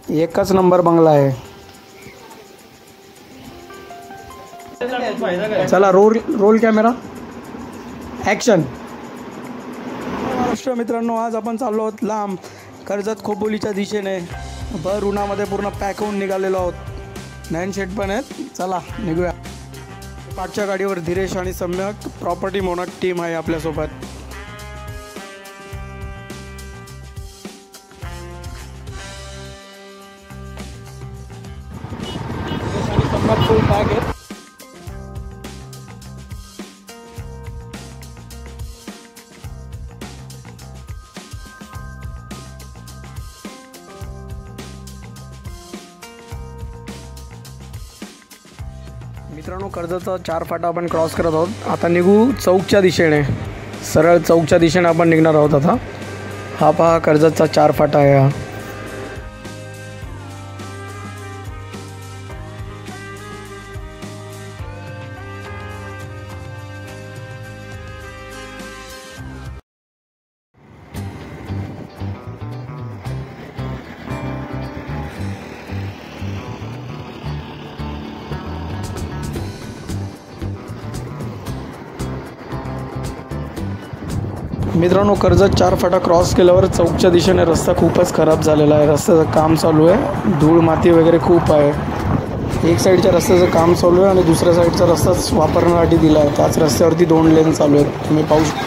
एकच नंबर बंगला आहे. चला रोल कॅमेरा ॲक्शन. महाराष्ट्र मित्रांनो, आज आपण चाललो आहोत लांब कर्जत खोपोलीच्या दिशेने. भर उन्हामध्ये पूर्ण पॅक होऊन निघालेलो आहोत. नयन शेट पण आहेत. चला निघूया. पाठच्या गाडीवर धीरेश आणि सम्यक प्रॉपर्टी मोनक टीम आहे आपल्यासोबत. फुल पॅक आहे. मित्रांनो, कर्जतचा 4 फाटा आपण क्रॉस करत आहोत. आता निघू चौकच्या दिशेने. सरळ चौकच्या दिशेने आपण निघणार आहोत आता. हा पहा कर्जतचा 4 फाटा आहे हा. मित्रांनो, कर्जत 4 फाटा क्रॉस केल्यावर चौकच्या दिशेने रस्ता खूपच खराब झालेला आहे. रस्त्याचं काम चालू आहे. धूळ माती वगैरे खूप आहे. एक साईडच्या रस्त्याचं काम चालू आहे आणि दुसऱ्या साईडचा रस्ताच वापरण्यासाठी दिला आहे. त्याच रस्त्यावरती 2 लेन चालू आहेत. तुम्ही पाहू शकता.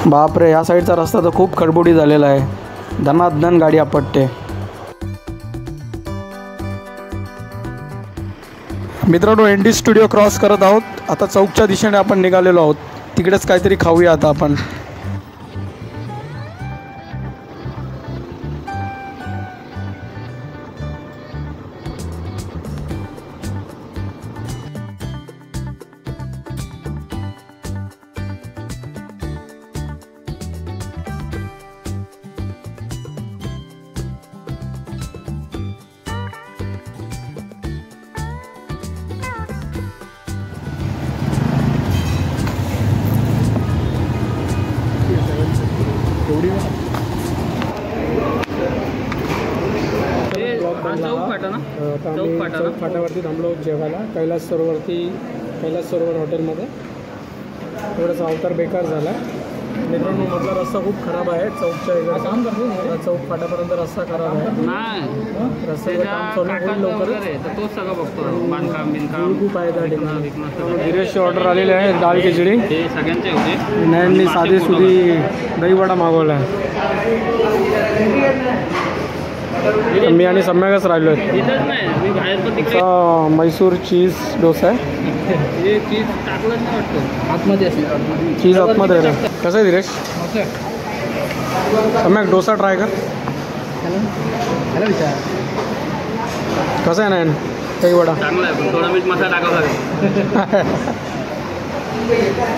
बापरे, या साईडचा रस्ता तर खूप खडबडी झालेला आहे. धनाधन गाडी आपटते. मित्रांनो, एनडी स्टुडिओ क्रॉस करत आहोत. आता चौकच्या दिशेने आपण निघालेलो आहोत. तिकडेच काहीतरी खाऊया आता आपण. चौक फाट्यावरती थांबलो जेवायला. कैलास सरोवर हॉटेलमध्ये. थोडासा अवतार बेकार झाला. मित्रांनो, मधला रस्ता खूप खराब आहे. चौकच्या इकडे चौक फाट्यापर्यंत रस्ता खराब आहे. रस्त्याचं काम चालू होईल लवकर. खूप आहे त्या ठिकाणी. धीरेशची ऑर्डर आलेली आहे. डाळ खिचडी. नयननी साधी सुधी दहीवडा मागवला आहे. मी आणि सम्यकच राहिलो आहे. मैसूर चीज डोसा आहे. चीज आतमध्ये आहे. कसं आहे धीरेश? सम्यक डोसा ट्राय कर. कसं आहे नयन? दहीवडा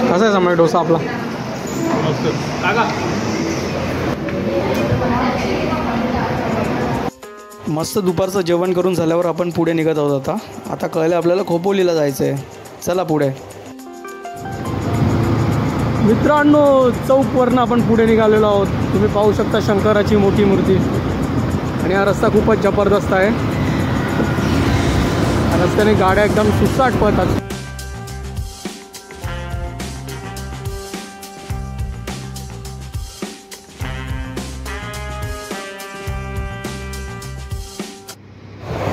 कसं आहे सम्यक डोसा आपला? मस्त दुपारचं जेवण करून झाल्यावर आपण पुढे निघत आहोत. आता कळलं आपल्याला खोपोलीला जायचं आहे. चला पुढे. मित्रांनो, चौकवरनं आपण पुढे निघालेलो आहोत. तुम्ही पाहू शकता शंकराची मोठी मूर्ती. आणि हा रस्ता खूपच जबरदस्त आहे. रस्त्याने गाड्या एकदम सुसाट पळतात.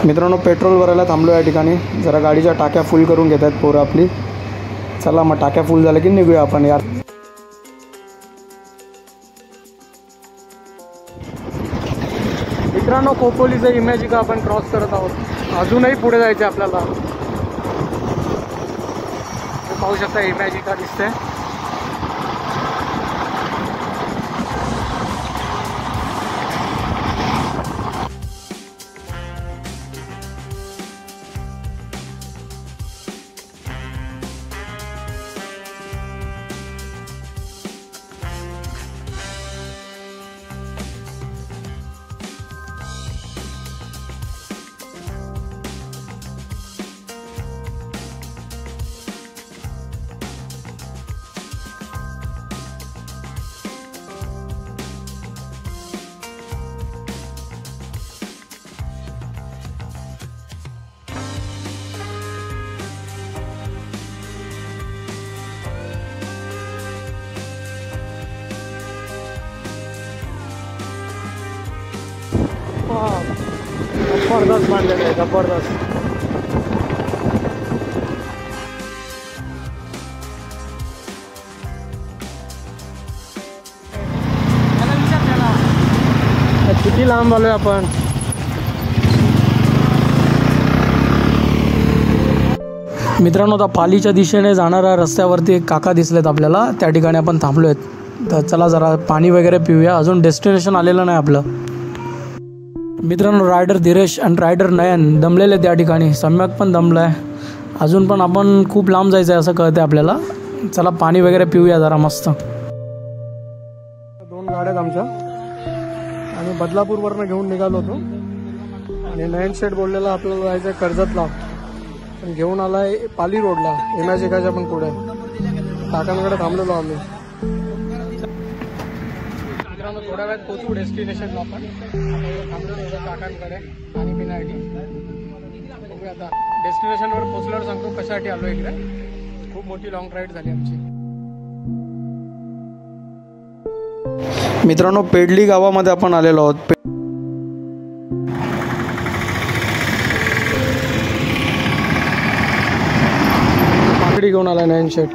मित्रांनो, पेट्रोल भरायला थांबलो या ठिकाणी. जरा गाडीच्या टाक्या फुल करून घेत आहेत पोरं आपली. चला मग टाक्या फुल झाल्या की निघूया आपण यार. मित्रांनो, खोपोलीचं इमॅजिका आपण क्रॉस करत आहोत. अजूनही पुढे जायचं आहे आपल्याला. पाहू शकता इमॅजिका दिसते. जबरदस्त बांधलेलं आहे, जबरदस्त. किती लांब आलोय आपण. मित्रांनो, आता पालीच्या दिशेने जाणाऱ्या रस्त्यावरती एक काका दिसलेत आपल्याला. त्या ठिकाणी आपण थांबलोय. तर चला जरा पाणी वगैरे पिऊया. अजून डेस्टिनेशन आलेलं नाही आपलं. मित्रांनो, रायडर धीरेश आणि रायडर नयन दमलेले त्या ठिकाणी. सम्यक पण दमलाय. अजून पण आपण खूप लांब जायचं आहे असं कळतंय आपल्याला. चला पाणी वगैरे पिऊया जरा मस्त. 2 गाड्या आहेत आमच्या. आम्ही बदलापूरवरनं घेऊन निघालो होतो आणि नयन शेठ बोललेला आपल्याला जायचं आहे कर्जतला. पण घेऊन आलाय पाली रोडला, इमॅजिकाच्या पण पुढे. काकांकडे थांबलेलो आम्ही. थोड्या वेळात पोहोचू डेस्टिनेशनला. आपण थांबलेलो काकांकडे पाणी पिण्यासाठी. बघूया आता डेस्टिनेशनवर पोहोचल्यावर सांगतो कशासाठी आलो इकडे. खूप मोठी लॉंग राईड झाली आमची. मित्रांनो, पेडली गावामध्ये आपण आलेलो आहोत. पाकडी घेऊन आला नयन शेट.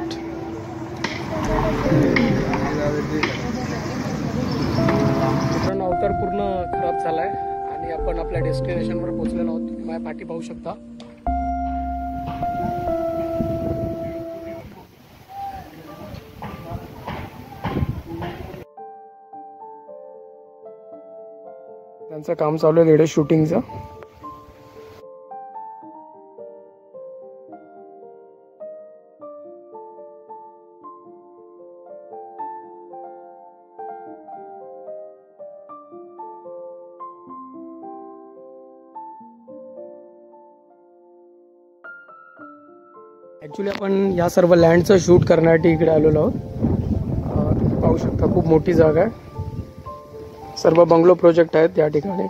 मित्रांनो, अवतार पूर्ण खराब झालाय आणि आपण आपल्या डेस्टिनेशनवर पोहोचलेलो आहोत. तुम्ही माझ्या पाठी पाहू शकता. त्यांचं काम चालू आहे तिकडे शूटिंगचं. ॲक्च्युली आपण या सर्व लँडचं शूट करण्यासाठी इकडे आलेलो आहोत. तुम्ही पाहू शकता खूप मोठी जागा आहे. सर्व बंगलो प्रोजेक्ट आहेत या ठिकाणी.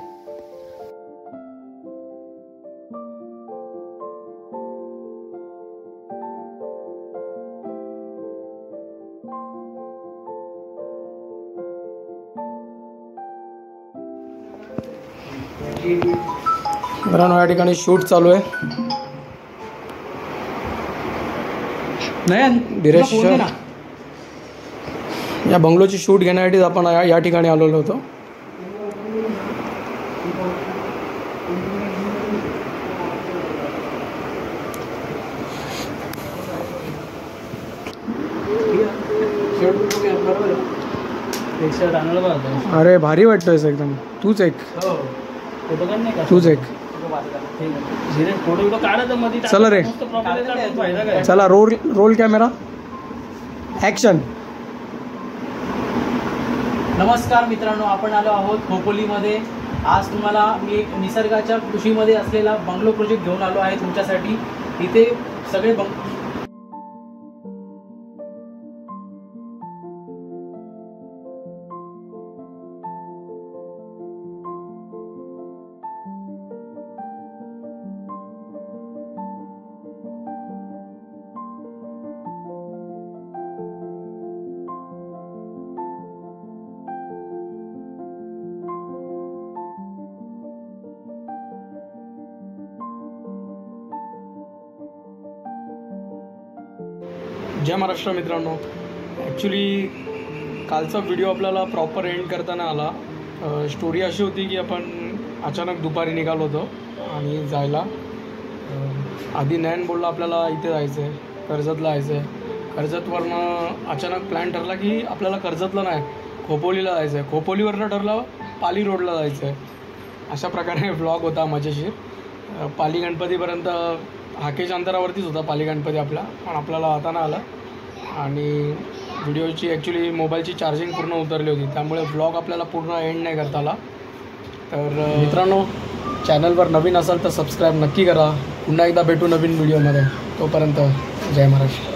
मित्रांनो, या ठिकाणी शूट चालू आहे. नाही धीरेश, या बंगलोची शूट घेण्यासाठी आपण या ठिकाणी आलेलो होतो. अरे भारी वाटतोय एकदम. तूच एक. चला रे, चला रोल कॅमेरा ॲक्शन. नमस्कार मित्रांनो, आपण आलो आहोत खोपोलीमध्ये. आज तुम्हाला मी एक निसर्गाच्या कुशीमध्ये असलेला बंगलो प्रोजेक्ट घेऊन आलो आहे तुमच्यासाठी. इथे सगळे जय महाराष्ट्र मित्रांनो. ॲक्च्युली कालचा व्हिडिओ आपल्याला प्रॉपर एंड करताना आला. स्टोरी अशी होती की आपण अचानक दुपारी निघालो होतो आणि जायला. आधी नयन बोलला आपल्याला इथे जायचं आहे, कर्जतला जायचं आहे. कर्जतवरनं अचानक प्लॅन ठरला की आपल्याला कर्जतला नाही, खोपोलीला जायचं आहे. खोपोलीवरनं ठरलं पाली रोडला जायचं आहे. अशा प्रकारे व्लॉग होता मजेशीर. पाली गणपतीपर्यंत हाकेच्या अंतरावरतीच होता पाली गणपती आपला, पण आपल्याला आता नाही आला. आणि व्हिडिओची ॲक्च्युली मोबाईलची चार्जिंग पूर्ण उतरली होती, त्यामुळे व्लॉग आपल्याला पूर्ण एंड नाही करता आला. तर मित्रांनो, चॅनलवर नवीन असाल तर सबस्क्राईब नक्की करा. पुन्हा एकदा भेटू नवीन व्हिडिओमध्ये. तोपर्यंत जय महाराष्ट्र.